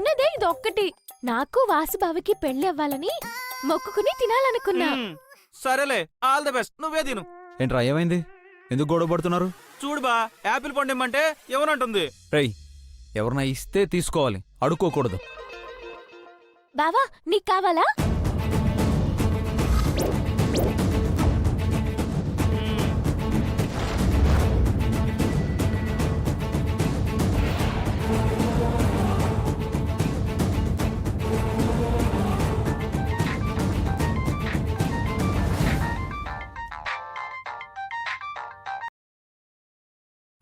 ఉన్నదే ఇదొక్కటి. నాకు వాసుబావకి పెళ్లి అవ్వాలని మొక్కుకుని తినాలనుకున్నా. సరేలే, ఆల్ ది బెస్ట్. నువ్వే తిను. ఏంట్రా ఏమైంది? ఎందుకు గొడవ పడుతున్నారు? చూడు బా, యాపిల్ పండు ఇమ్మంటే ఏమనంటుంది. రేయ్, ఎవరన్నా ఇస్తే తీసుకోవాలి, అడుక్కోకూడదు. బావా నీకు కావాలా?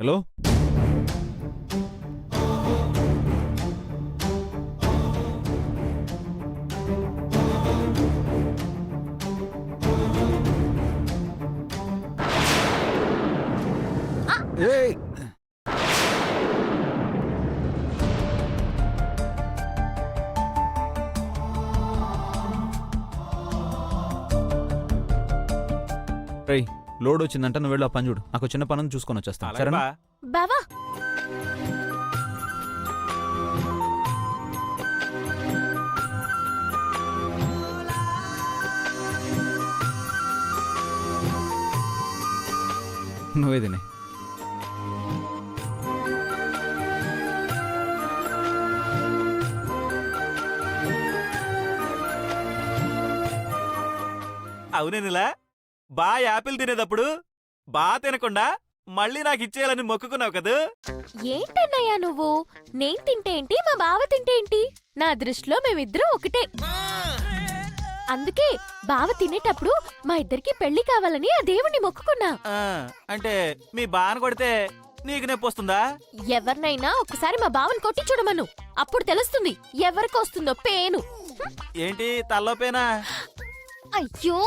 హలో, ఏయ్, రేయ్, లోడ్ వచ్చిందంట, నువ్వు వెళ్ళి ఆ పని చూడు. నాకు చిన్న పని చూసుకొని వచ్చేస్తాను, అలాగే సరేనా? బా. బావా నువ్వే తినే. అవునేనిలా, బా యాపిల్ తినేటప్పుడు బా తినకుండా మళ్ళీ నాకు ఇచ్చేయాలని మొక్కుకున్నావు కదూ. ఏంటన్నయ్యా నువ్వు? నేను తింటే ఏంటి, మా బావ తింటే ఏంటి? నా దృష్టిలో మేమిద్దరం ఒకటే. అందుకే బావ తినేటప్పుడు మా ఇద్దరికి పెళ్లి కావాలని ఆ దేవుణ్ణి మొక్కుకున్నా. అంటే మీ బాను కొడితే నీకు నొప్పి వస్తుందా? ఎవరినైనా ఒకసారి మా బావని కొట్టి చూడమను, అప్పుడు తెలుస్తుంది ఎవరికి వస్తుందో పేను. ఏంటి తల్లొపేనా? అయ్యో,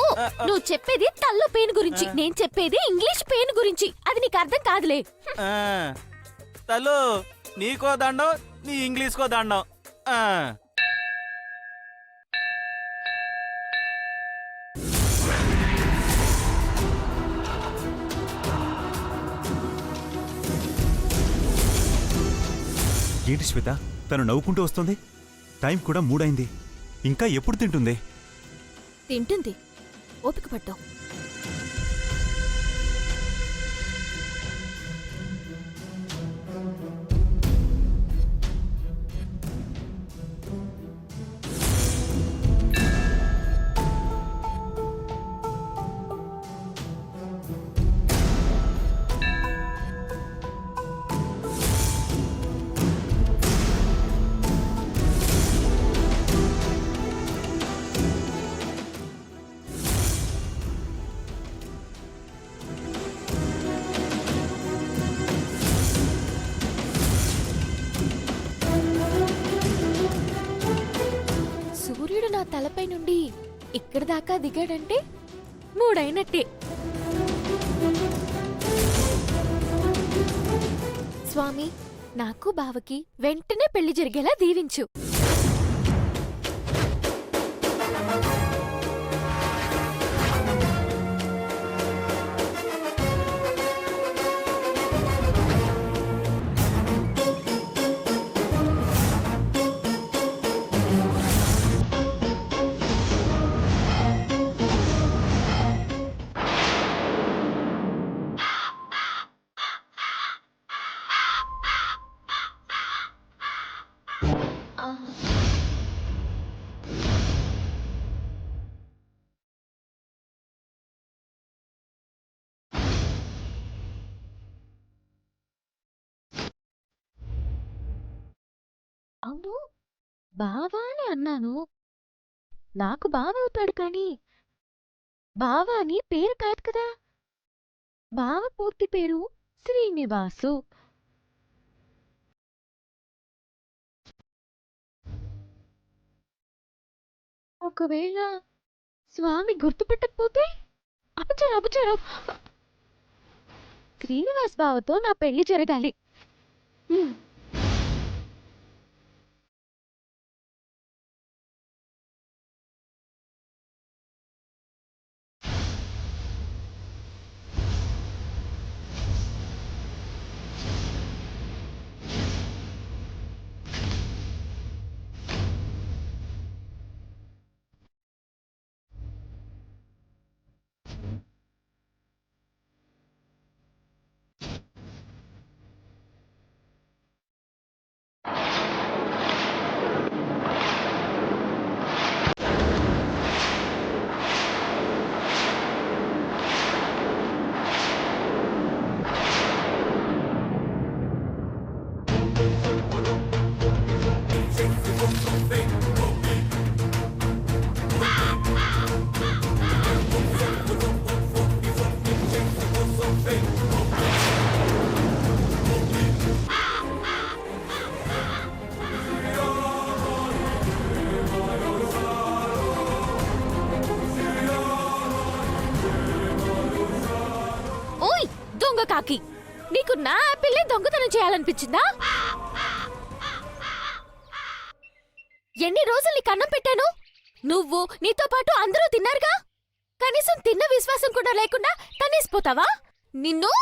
నువ్వు చెప్పేది తల్లో పెయిన్ గురించి, నేను చెప్పేది ఇంగ్లీష్ పెయిన్ గురించి. అది నీకు అర్థం కాదులే. తల్లు నీకో దండం, నీ ఇంగ్లీష్కో దండం. ఏంటి శ్వేత, తను నవ్వుకుంటూ వస్తుంది? టైం కూడా 3 అయింది. ఇంకా ఎప్పుడు తింటుంది? తింటుంది, ఓపిక పట్టావు. సూర్యుడు నా తలపై నుండి ఇక్కడి దాకా దిగాడంటే 3 అయినట్టే. స్వామి, నాకు బావకి వెంటనే పెళ్లి జరిగేలా దీవించు. అవును, బావా అని అన్నాను. నాకు బావ అవుతాడు కానీ బావా అని పేరు కాదు కదా. బావ పూర్తి పేరు శ్రీనివాసు. ఒకవేళ స్వామి గుర్తుపెట్టకపోతే అపచారం. శ్రీనివాస్ బావతో నా పెళ్లి జరగాలి. ఓయ్ దొంగ కాకి, నీకు నా యాపిల్ని దొంగతనం చేయాలనిపించిందా? ఎన్ని రోజులు నీకు అన్నం పెట్టాను? నువ్వు నీతో పాటు అందరూ తిన్నారుగా. కనీసం తిన్న విశ్వాసం కూడా లేకుండా తనేసిపోతావా? నిన్ను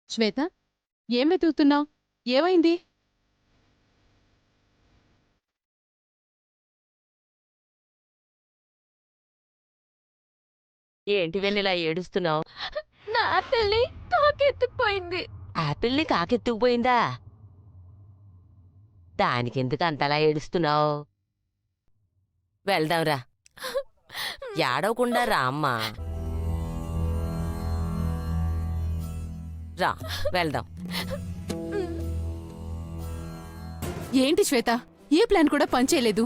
శ్వేత, ఏం వెతుకుతున్నావు? ఏమైంది? ఏంటి వెన్నెలా ఏడుస్తున్నావు? నా యాపిల్ని కాకెత్తుకుపోయింది. ఆపిల్ని కాకెత్తుకుపోయిందా? దానికెందుకు అంతలా ఏడుస్తున్నావు? వెళ్దాంరా. ఏడవకుండా రా అమ్మా. రా వెళ్దాం. ఏంటి శ్వేత, ఏ ప్లాన్ కూడా పనిచేయలేదు.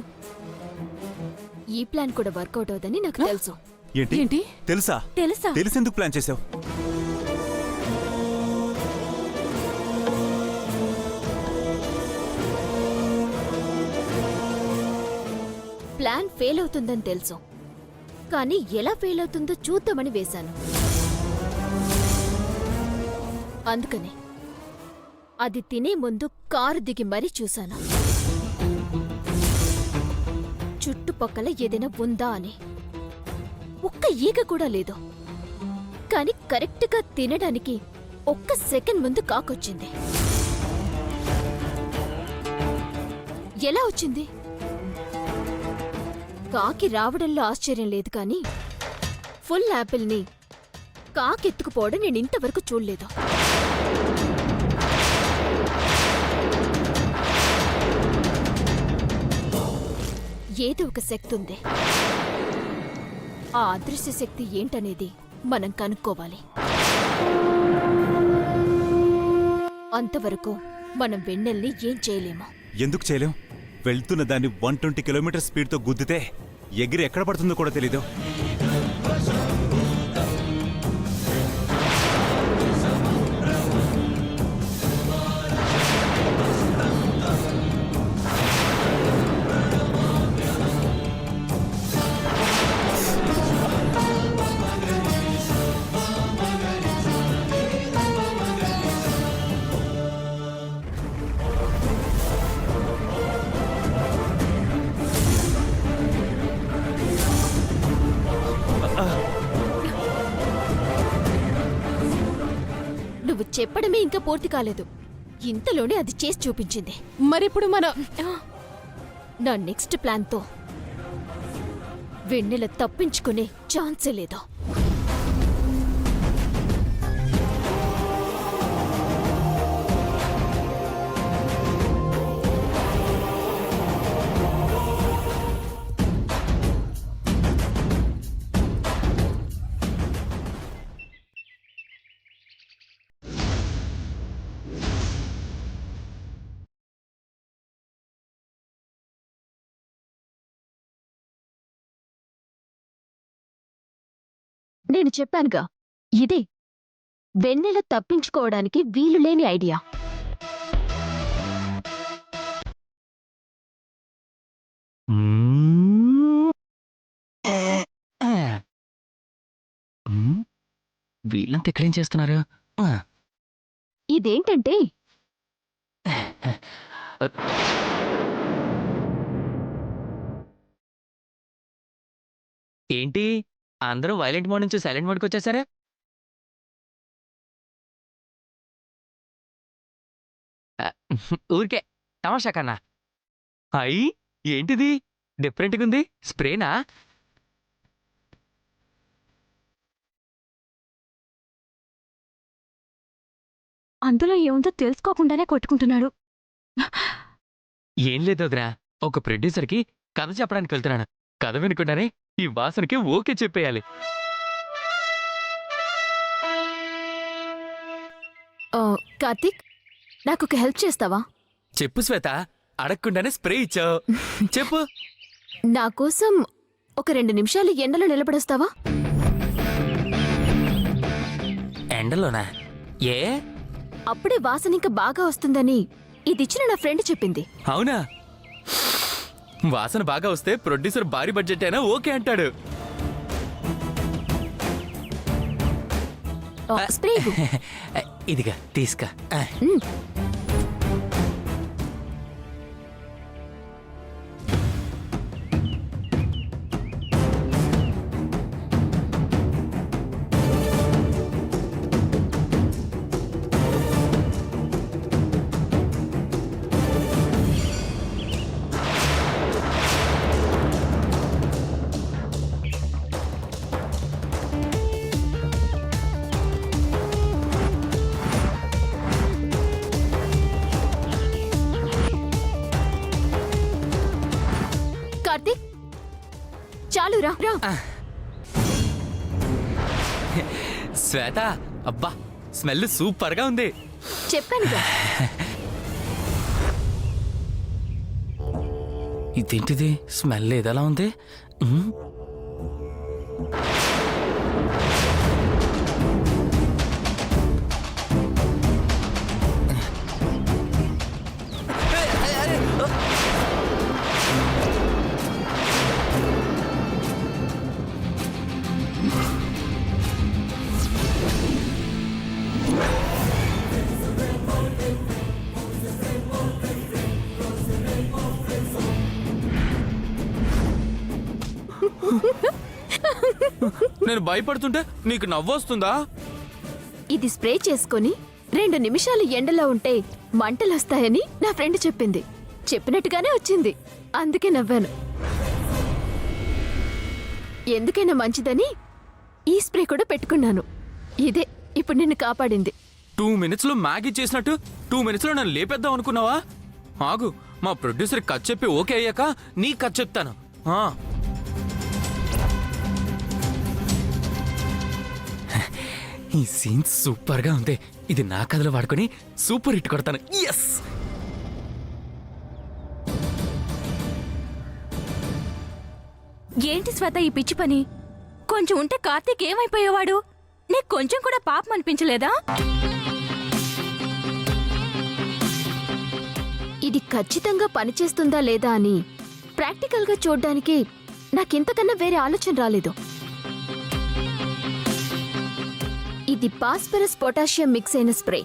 ఈ ప్లాన్ కూడా వర్కౌట్ అవుదని నాకు తెలుసు. ఏంటి ఏంటి? తెలుసా? తెలుసా? తెలిసేందుకు ప్లాన్ చేసావు? ప్లాన్ ఫెయిల్ అవుతుందని తెలుసు, కానీ ఎలా ఫెయిల్ అవుతుందో చూద్దామని వేశాను. అందుకనే అది తినే ముందు కారు దిగి మరీ చూశాను, చుట్టుపక్కల ఏదైనా ఉందా అని. ఒక్క ఈగ కూడా లేదు. కాని కరెక్ట్గా తినడానికి ఒక్క సెకండ్ ముందు కాకొచ్చింది. ఎలా వచ్చింది? కాకి రావడంలో ఆశ్చర్యం లేదు, కానీ ఫుల్ యాపిల్ని కాకెత్తుకుపోవడం నేను ఇంతవరకు చూడలేదు. ఏదో ఒక శక్తి ఉంది. ఆ అదృశ్య శక్తి ఏంటనేది మనం కనుక్కోవాలి. అంతవరకు మనం వెన్నెల్ని ఏం చేయలేము. ఎందుకు చేయలేం? వెళ్తున్న దాన్ని 120 కిలోమీటర్ స్పీడ్తో గుద్దితే ఎగిరి ఎక్కడ పడుతుందో కూడా తెలీదు. నువ్వు చెప్పడమే ఇంకా పూర్తి కాలేదు. ఇంతలోనే అది చేసి చూపించింది. మరిప్పుడు మన నా నెక్స్ట్ ప్లాన్తో వెన్నెల తప్పించుకునే ఛాన్సే లేదు. నేను చెప్పానుగా, ఇదే వెన్నెల తప్పించుకోవడానికి వీలులేని ఐడియా. వీళ్ళంతా ఇక్కడేం చేస్తున్నారు? ఇదేంటంటే ఏంటి అందరూ వైలెంట్ మోడ్ నుంచి సైలెంట్ మోడ్కి వచ్చేసారా? ఊరికే తమాషా కన్నా. అయ్యి ఏంటిది డిఫరెంట్గా ఉంది? స్ప్రేనా? అందులో ఏముందో తెలుసుకోకుండానే కొట్టుకుంటున్నాడు. ఏం లేదు వదినా, ఒక ప్రొడ్యూసర్కి కథ చెప్పడానికి వెళ్తున్నాను. కథ వినకుండానే ఈ వాసనకి ఓకే చెప్పేయాలి. కార్తీక్, నాకు ఒక హెల్ప్ చేస్తావా? చెప్పు శ్వేత, అడగకుండానే స్ప్రే ఇచ్చావు. చెప్పు. నా కోసం ఒక 2 నిమిషాలు ఎండలో నిలబడొస్తావా? ఎండలోనా? ఏ? అప్పుడే వాసన ఇంకా బాగా వస్తుందని ఇదిచ్చిన నా ఫ్రెండ్ చెప్పింది. అవునా? వాసన బాగా వస్తే ప్రొడ్యూసర్ భారీ బడ్జెట్ అయినా ఓకే అంటాడు. స్ప్రే ఇవ్వు. ఇదిగా తీసుకా. కార్తీక్, చాలు రా. శ్వేత, అబ్బా స్మెల్ సూపర్ గా ఉంది. చెప్పానుగా. ఇదేంటిది స్మెల్ ఏదలా ఉంది? నేను భయపడుతుంటే నీకు నవ్వొస్తుందా? ఇది స్ప్రే చేసుకొని 2 నిమిషాలు ఎండలో ఉంటే మంటలొస్తాయని నా ఫ్రెండ్ చెప్పింది. చెప్పినట్టుగానే వచ్చింది, అందుకే నవ్వాను. ఎందుకైనా మంచిదని ఈ స్ప్రే కూడా పెట్టుకున్నాను. ఇదే ఇప్పుడు నిన్ను కాపాడింది. 2 minutes లో మ్యాగీ చేసినట్టు 2 minutes లో నన్ను లేపేద్దాం అనుకున్నావా? ఆగు, మా ప్రొడ్యూసర్ కథ చెప్పి ఓకే అయ్యాక నీ కథ చెప్తాను. ఈ సీన్ సూపర్ గా ఉంది. ఇది నా కథలో వాడుకొని సూపర్ హిట్ కొడతాను. ఎస్. ఏంటి శ్వేత ఈ పిచ్చి పని? కొంచెం ఉంటే కార్తీక్ ఏమైపోయేవాడు? నీకు కొంచెం కూడా పాపం అనిపించలేదా? ఇది ఖచ్చితంగా పనిచేస్తుందా లేదా అని ప్రాక్టికల్గా చూడ్డానికి నాకింతకన్నా వేరే ఆలోచన రాలేదు. ఇది పాస్పరస్ పొటాషియం మిక్స్ అయిన స్ప్రే.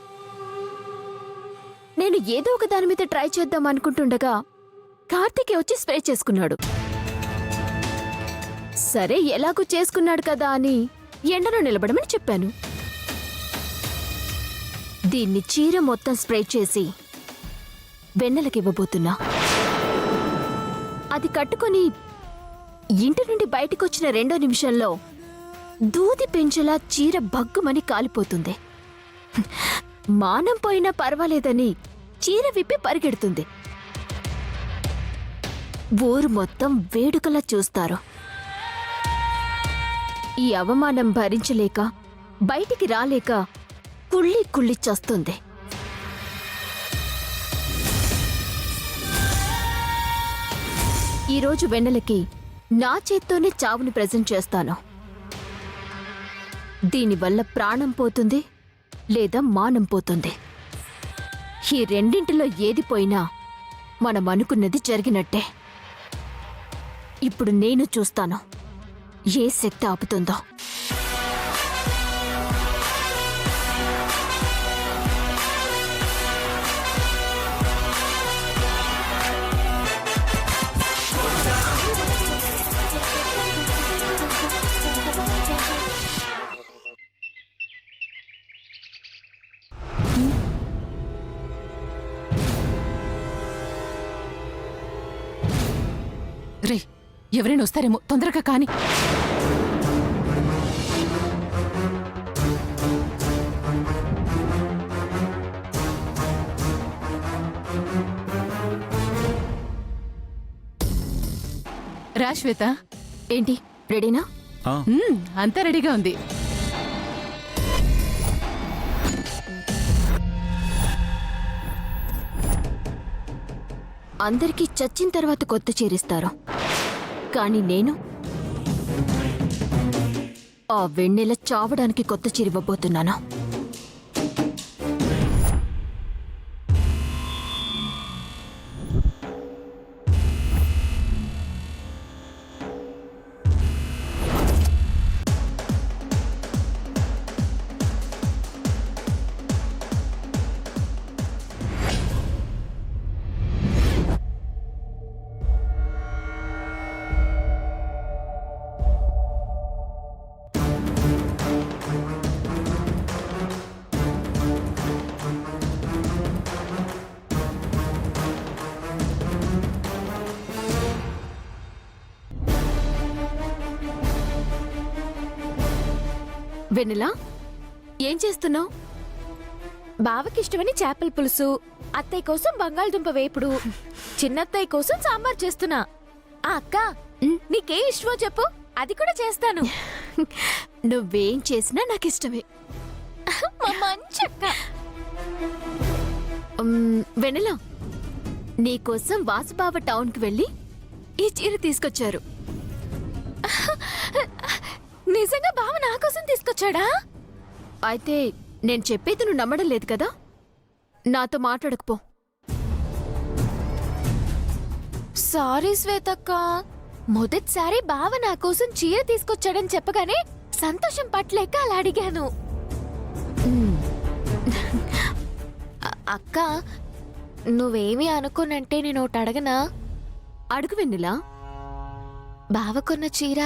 నేను ఏదో ఒక దాని మీద ట్రై చేద్దాం అనుకుంటుండగా కార్తీకే వచ్చి స్ప్రే చేసుకున్నాడు. సరే ఎలాగూ చేసుకున్నాడు కదా అని ఎండలో నిలబడమని చెప్పాను. దీన్ని చీర మొత్తం స్ప్రే చేసి వెన్నెలకివ్వబోతున్నా. అది కట్టుకొని ఇంటి నుండి బయటికొచ్చిన 2వ నిమిషంలో దూది పెంచలా చీర భగ్గుమని కాలిపోతుంది. మానం పోయినా పర్వాలేదని చీర విప్పి పరిగెడుతుంది. ఊరు మొత్తం వేడుకలా చూస్తారు. ఈ అవమానం భరించలేక బయటికి రాలేక కుళ్ళి కుళ్ళి చస్తుంది. ఈరోజు వెన్నెలకి నా చేత్తోనే చావుని ప్రెజెంట్ చేస్తాను. దీనివల్ల ప్రాణం పోతుంది లేదా మానం పోతుంది. ఈ రెండింటిలో ఏది పోయినా మనం అనుకున్నది జరిగినట్టే. ఇప్పుడు నేను చూస్తాను ఏ శక్తి ఆపుతుందో. రే, ఎవరైనా వస్తారేమో, తొందరగా కాని. రా శ్వేత. ఏంటి, రెడీనా? అంతా రెడీగా ఉంది. అందరికీ చచ్చిన తర్వాత కొత్త చీరిస్తారు, కానీ నేను ఆ వెన్నెల చావడానికి కొత్త చీరివ్వబోతున్నాను. వెన్నెలా, ఏం చేస్తున్నావు? బావకిష్టమని చేపల పులుసు, అత్తయ్య కోసం బంగాళదుంప వేపుడు, చిన్నత్తయ్య కోసం సాంబార్ చేస్తున్నా. ఆ అక్క, నీకే ఇష్టమో చెప్పు, అది కూడా చేస్తాను. నువ్వేం చేసినా నాకిష్టమే. మా మంచి అక్క. వెన్నెలా, నీకోసం వాసుబావ టౌన్కి వెళ్ళి ఈ చీర తీసుకొచ్చారు. నిజంగా బావ నా కోసం తీసుకొచ్చాడా? అయితే నేను చెప్పేది నువ్వు నమ్మడం లేదు కదా? నాతో మాట్లాడకపో. సారీ శ్వేతక్క, మొదటిసారి బావ నా కోసం చీర తీసుకొచ్చాడని చెప్పగానే సంతోషం పట్టలేక అలా అడిగాను. అక్క, నువ్వేమీ అనుకోనంటే నేను ఒకటి అడగనా? అడుగు వెన్నెలా. బావ కొన్న చీర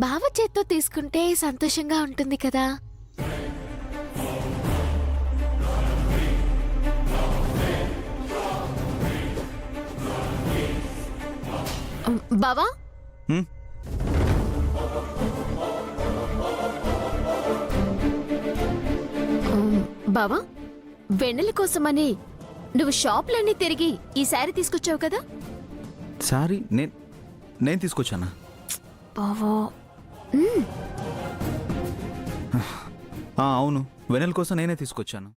బావ చేత్తో తీసుకుంటే సంతోషంగా ఉంటుంది కదా? బావా, బావా, వెన్నెల కోసమని నువ్వు షాప్లన్నీ తిరిగి ఈ శారీ తీసుకొచ్చావు కదా? సారీ, నేను తీసుకొచ్చానా? బావా, అవును, వెన్నెల కోసం నేనే తీసుకొచ్చాను.